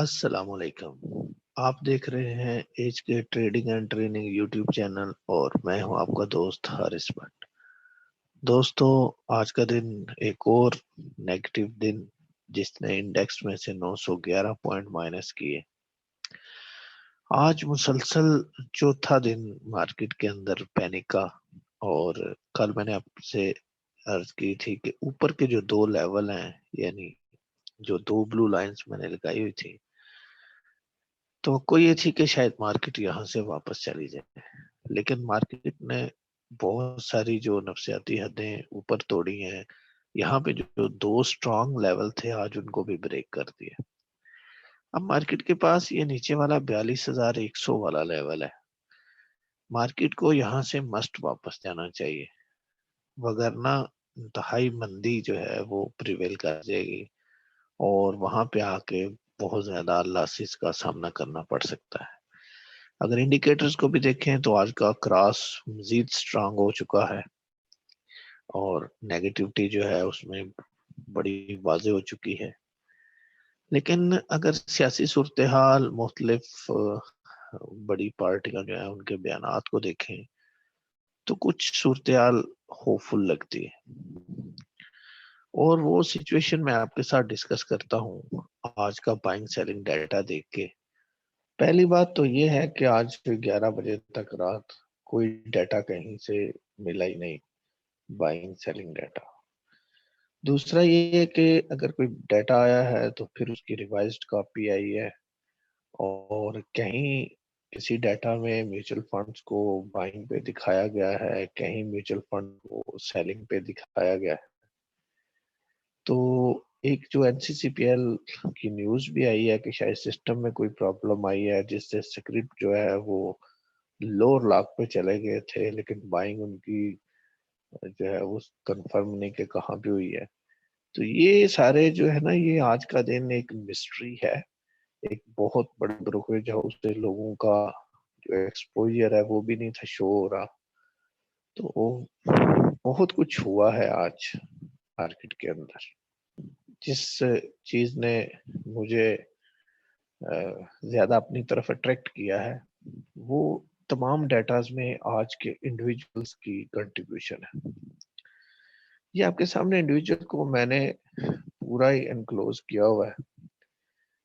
السلام علیکم. آپ دیکھ رہے ہیں ایچ کے trading and training YouTube channel اور میں ہوں آپ کا دوست حارث بٹ. دوستو، آج کا دن ایک اور نیگیٹو دن جس نے انڈیکس میں سے 911 پوائنٹ مائنس کیے. آج مسلسل چوتھا دن مارکیٹ کے اندر پینک کا. اور کل میں نے آپ سے عرض کی تھی کہ اوپر کے جو دو لیول ہیں، یعنی جو دو بلو لائنز میں نے لگائی ہوئی تھی، توقع یہ تھی کہ شاید مارکیٹ یہاں سے واپس چلی جائے، لیکن مارکیٹ نے بہت ساری جو نفسیاتی حدیں اوپر توڑی ہیں. یہاں پہ جو دو سٹرونگ لیول تھے آج ان کو بھی بریک کر دیا. اب مارکیٹ کے پاس یہ نیچے والا 42,100 والا لیول ہے. مارکیٹ کو یہاں سے مسٹ واپس جانا چاہیے، وگرنہ انتہائی مندی جو ہے وہ پریویل کر جائے گی اور وہاں پہ آ کے بہت زیادہ لاسز کا سامنا کرنا پڑ سکتا ہے. اگر انڈیکیٹرز کو بھی دیکھیں تو آج کا کراس مزید سٹرانگ ہو چکا ہے اور نیگیٹیوٹی جو ہے اس میں بڑی واضح ہو چکی ہے. لیکن اگر سیاسی صورتحال، مختلف بڑی پارٹیاں جو ہیں ان کے بیانات کو دیکھیں تو کچھ صورتحال ہوپفل لگتی ہے، اور وہ سچویشن میں آپ کے ساتھ ڈسکس کرتا ہوں آج کا بائنگ سیلنگ ڈیٹا دیکھ کے. پہلی بات تو یہ ہے کہ آج 11 بجے تک رات کوئی ڈیٹا کہیں سے ملا ہی نہیں، بائنگ سیلنگ ڈیٹا. دوسرا یہ ہے کہ اگر کوئی ڈیٹا آیا ہے تو پھر اس کی ریوائزڈ کاپی آئی ہے، اور کہیں کسی ڈیٹا میں میوچل فنڈز کو بائنگ پہ دکھایا گیا ہے، کہیں میوچل فنڈ کو سیلنگ پہ دکھایا گیا ہے. تو ایک جو این سی سی پی ایل کی نیوز بھی آئی ہے کہ شاید سسٹم میں کوئی پرابلم آئی ہے جس سے سکرپٹ جو ہے وہ لوور لاک پہ چلے گئے تھے، لیکن بائنگ ان کی جو ہے وہ کنفرم نہیں کہ کہاں پہ ہوئی ہے. تو یہ سارے جو ہے نا، یہ آج کا دن ایک مسٹری ہے. ایک بہت بڑے بروکریج ہاؤس سے لوگوں کا جو ایکسپوجر ہے وہ بھی نہیں تھا شو ہو رہا. تو بہت کچھ ہوا ہے آج مارکیٹ کے اندر. جس چیز نے مجھے زیادہ اپنی طرف اٹریکٹ کیا ہے وہ تمام ڈیٹاز میں آج کے انڈیویجولز کی کنٹریبیوشن ہے. یہ آپ کے سامنے انڈیویجول کو میں نے پورا ہی انکلوز کیا ہوا ہے.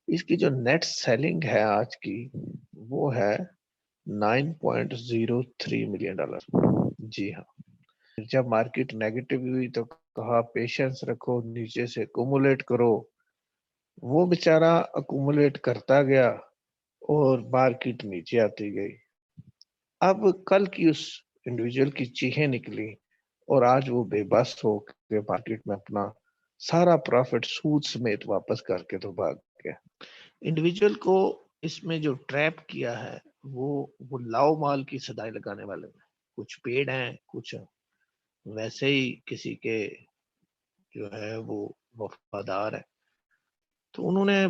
اس کی جو نیٹ سیلنگ ہے آج کی وہ ہے $9.03 ملین. جی ہاں، جب مارکیٹ نیگیٹو ہوئی تو کہا پیشنس رکھو، نیچے سے اکومولیٹ کرو. وہ بیچارہ اکومولیٹ کرتا گیا اور مارکیٹ نیچے آتی گئی. اب کل کی اس انڈیویجول کی چیخیں نکلی اور آج وہ بے بس ہو کے مارکیٹ میں اپنا سارا پروفٹ سود سمیت واپس کر کے تو بھاگ گیا. انڈیویجول کو اس میں جو ٹریپ کیا ہے وہ لاؤ مال کی صدائی لگانے والے ہیں. کچھ پیڑ ہیں، کچھ ویسے ہی کسی کے جو ہے وہ وفادار ہے. تو انہوں نے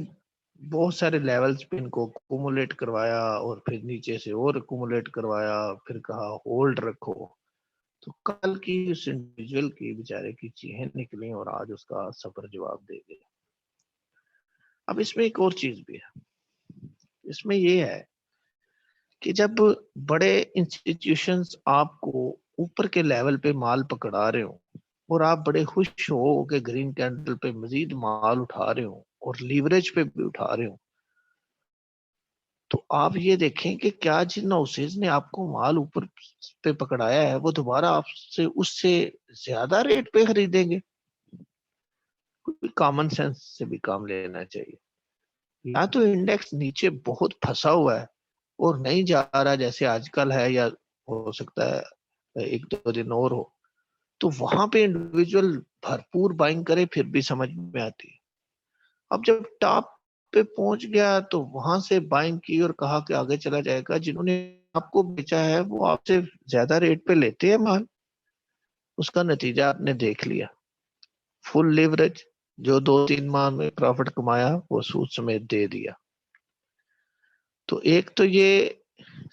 بہت سارے لیولز پہ ان کو اکومولیٹ کروایا اور پھر نیچے سے اور اکومولیٹ کروایا، پھر کہا ہولڈ رکھو. تو کل کی اس انڈیویجول کی بیچارے کی چیخیں نکلی اور آج اس کا صبر جواب دے گیا. اب اس میں ایک اور چیز بھی ہے. اس میں یہ ہے کہ جب بڑے انسٹیٹیوشنز آپ کو اوپر کے لیول پہ مال پکڑا رہے ہوں اور آپ بڑے خوش ہو کہ گرین کینڈل پہ مزید مال اٹھا رہے ہوں اور لیوریج پہ بھی اٹھا رہے ہوں، تو آپ یہ دیکھیں کہ کیا جن ہاؤسز نے آپ کو مال اوپر پہ پکڑایا ہے وہ دوبارہ آپ سے اس سے زیادہ ریٹ پہ خریدیں گے؟ کوئی کامن سینس سے بھی کام لینا چاہیے. یا تو انڈیکس نیچے بہت پھنسا ہوا ہے اور نہیں جا رہا جیسے آج کل ہے، یا ہو سکتا ہے ایک دو دن اور ہو، تو وہاں پہ انڈیویجول بھرپور بائنگ کرے پھر بھی سمجھ میں آتی ہے. اب جب ٹاپ پہ پہنچ گیا تو وہاں سے بائنگ کی اور کہا کہ آگے چلا جائے گا. جنہوں نے آپ کو بیچا ہے وہ آپ سے زیادہ ریٹ پہ لیتے ہیں مال. اس کا نتیجہ آپ نے دیکھ لیا. فل لیوریج جو 2-3 ماہ میں پروفٹ کمایا وہ سود سمیت دے دیا. تو ایک تو یہ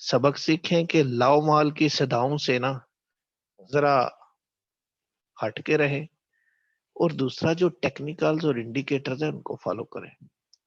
سبق سیکھیں کہ لاؤ مال کی صداؤں سے نا ذرا ہٹ کے رہیں، اور دوسرا جو ٹیکنیکلز اور انڈیکیٹرز ہیں ان کو فالو کریں.